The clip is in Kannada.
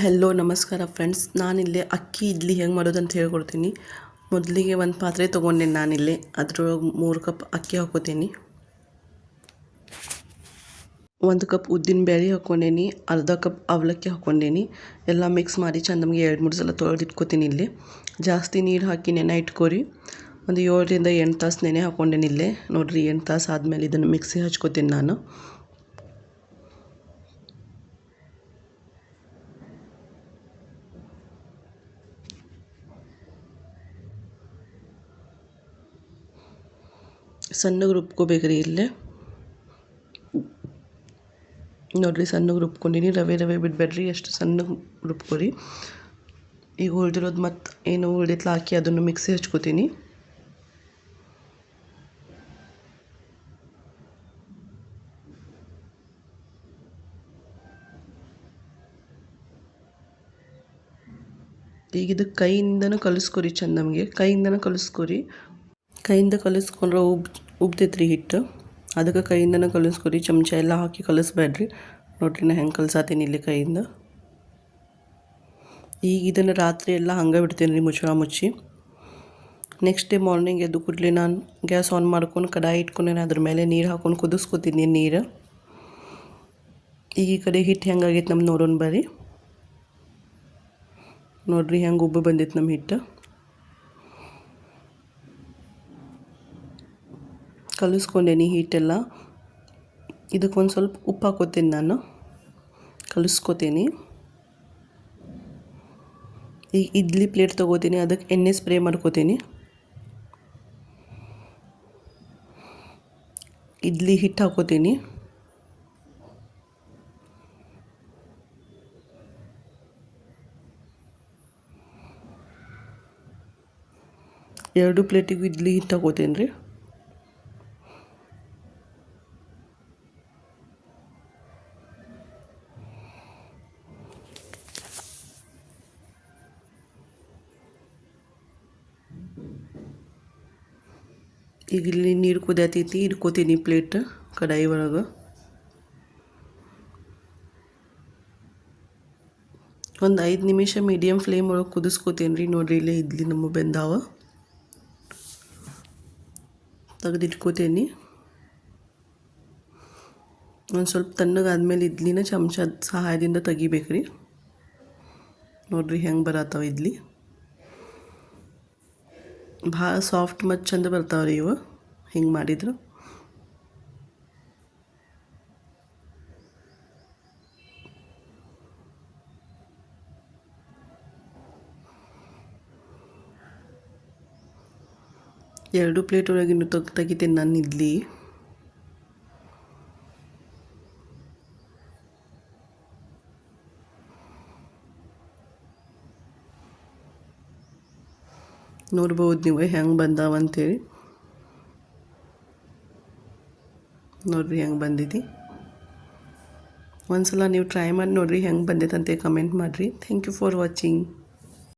ಹೆಲೋ ನಮಸ್ಕಾರ ಫ್ರೆಂಡ್ಸ್. ನಾನಿಲ್ಲಿ ಅಕ್ಕಿ ಇಡ್ಲಿ ಹೆಂಗೆ ಮಾಡೋದು ಅಂತ ಹೇಳ್ಕೊಡ್ತೀನಿ. ಮೊದಲಿಗೆ ಒಂದು ಪಾತ್ರೆ ತೊಗೊಂಡೆ ನಾನಿಲ್ಲಿ. ಅದ್ರೊಳಗೆ 3 ಕಪ್ ಅಕ್ಕಿ ಹಾಕೋತೀನಿ. 1 ಕಪ್ ಉದ್ದಿನ ಬೇಳೆ ಹಾಕ್ಕೊಂಡೇನಿ. ಅರ್ಧ ಕಪ್ ಅವಲಕ್ಕಿ ಹಾಕ್ಕೊಂಡೇನಿ. ಎಲ್ಲ ಮಿಕ್ಸ್ ಮಾಡಿ ಚಂದ 2-3 ಸಲ ತೊಳೆದಿಟ್ಕೋತೀನಿ. ಇಲ್ಲಿ ಜಾಸ್ತಿ ನೀರು ಹಾಕಿ ನೆನೆ ಇಟ್ಕೊರಿ. ಒಂದು 7ರಿಂದ 8 ತಾಸು ನೆನೆ ಹಾಕ್ಕೊಂಡೇನಿ. ಇಲ್ಲೇ ನೋಡಿರಿ, 8 ತಾಸು ಆದಮೇಲೆ ಇದನ್ನು ಮಿಕ್ಸಿ ಹಚ್ಕೋತೀನಿ ನಾನು. ಸಣ್ಣಗೆ ರುಬ್ಕೋಬೇಕ್ರಿ. ಇಲ್ಲೇ ನೋಡಿರಿ, ಸಣ್ಣಗೆ ರುಬ್ಕೊಂಡಿನಿ. ರವೆ ಬಿಡಬೇಡ್ರಿ, ಎಷ್ಟು ಸಣ್ಣಗೆ ರುಬ್ಕೊರಿ. ಈಗ ಉಳಿದಿರೋದು ಮತ್ತು ಏನು ಉಳಿದಿತ್ಲ ಹಾಕಿ ಅದನ್ನು ಮಿಕ್ಸಿ ಹಚ್ಕೋತೀನಿ. ಈಗ ಇದು ಕೈಯಿಂದನೂ ಕಲಿಸ್ಕೊರಿ. ನಮಗೆ ಕೈಯಿಂದನೂ ಕಲಿಸ್ಕೊರಿ. ಕೈಯಿಂದ ಕಲಿಸ್ಕೊಂಡ್ರೆ ಉಬ್ತೈತ್ರಿ ಹಿಟ್ಟು. ಅದಕ್ಕೆ ಕೈಯಿಂದನೇ ಕಲಿಸ್ಕೊರಿ. ಚಮಚ ಎಲ್ಲ ಹಾಕಿ ಕಲಿಸ್ಬೇಡ್ರಿ. ನೋಡ್ರಿ, ನಾ ಹೆಂಗೆ ಕಲ್ಸಾತೀನಿ ಇಲ್ಲಿ ಕೈಯಿಂದ. ಈಗ ಇದನ್ನು ರಾತ್ರಿ ಎಲ್ಲ ಹಂಗೆ ಬಿಡ್ತೀನಿ ರೀ, ಮುಚ್ಚಿ. ನೆಕ್ಸ್ಟ್ ಡೇ ಮಾರ್ನಿಂಗ್ ಎದ್ದು ಕೂಡಲೇ ನಾನು ಗ್ಯಾಸ್ ಆನ್ ಮಾಡ್ಕೊಂಡು ಕಡಾಯಿ ಇಟ್ಕೊಂಡು ಅದ್ರ ಮೇಲೆ ನೀರು ಹಾಕ್ಕೊಂಡು ಕುದಿಸ್ಕೊತೀನಿ ನೀರು. ಈಗ ಈ ಕಡೆ ಹಿಟ್ಟು ಹೆಂಗಾಗೈತೆ ನಮ್ಗೆ ನೋಡೋಣ ಬರ್ರಿ. ನೋಡ್ರಿ ಹೆಂಗೆ ಉಬ್ಬು ಬಂದೈತೆ ನಮ್ಮ ಹಿಟ್ಟು. ಕಲಿಸ್ಕೊಂಡೇನಿ ಹಿಟ್ಟೆಲ್ಲ. ಇದಕ್ಕೊಂದು ಸ್ವಲ್ಪ ಉಪ್ಪು ಹಾಕೋತೀನಿ ನಾನು. ಕಲಿಸ್ಕೋತೀನಿ. ಈಗ ಇಡ್ಲಿ ಪ್ಲೇಟ್ ತೊಗೋತೀನಿ. ಅದಕ್ಕೆ ಎಣ್ಣೆ ಸ್ಪ್ರೇ ಮಾಡ್ಕೋತೀನಿ. ಇಡ್ಲಿ ಹಿಟ್ಟು ಹಾಕೋತೀನಿ. ಎರಡು ಪ್ಲೇಟಿಗೂ ಇಡ್ಲಿ ಹಿಟ್ಟು ಹಾಕೋತೀನಿ ರೀ. ಈಗ ಇಲ್ಲಿ ನೀರು ಕುದಿಯತೈತಿ. ಇಟ್ಕೋತೀನಿ ಪ್ಲೇಟ್ ಕಡಾಯಿ ಒಳಗೆ. ಒಂದು 5 ನಿಮಿಷ ಮೀಡಿಯಮ್ ಫ್ಲೇಮ್ ಒಳಗೆ ಕುದಿಸ್ಕೋತೀನಿ ರೀ. ನೋಡಿರಿ, ಇಲ್ಲೇ ಇಡ್ಲಿ ನಮ್ಮ ಬೆಂದಾವ. ತೆಗೆದಿಟ್ಕೋತೀನಿ. ಒಂದು ಸ್ವಲ್ಪ ತಣ್ಣಗಾದ್ಮೇಲೆ ಇಡ್ಲಿನ ಚಮಚದ ಸಹಾಯದಿಂದ ತೆಗಿಬೇಕ್ರಿ. ನೋಡಿರಿ ಹೆಂಗೆ ಬರತ್ತಾವ ಇಡ್ಲಿ. ಭಾಳ ಸಾಫ್ಟ್ ಮತ್ತು ಚಂದ ಬರ್ತಾವ್ರಿ ಇವು ಹಿಂಗೆ ಮಾಡಿದ್ರು. ಎರಡು ಪ್ಲೇಟ್ ಒಳಗಿನ್ನು ತೆಗಿತೀನಿ ನಾನು ಇಡ್ಲಿ. ನೋಡ್ಬೋದು ನೀವು ಹೆಂಗೆ ಬಂದಾವಂತೇಳಿ. ನೋಡಿರಿ ಹೆಂಗೆ ಬಂದಿದೆ. ಒಂದು ಸಲ ನೀವು ಟ್ರೈ ಮಾಡಿ ನೋಡಿರಿ ಹೆಂಗೆ ಬಂದೈತೆ ಅಂತ ಕಮೆಂಟ್ ಮಾಡಿರಿ. Thank you for watching.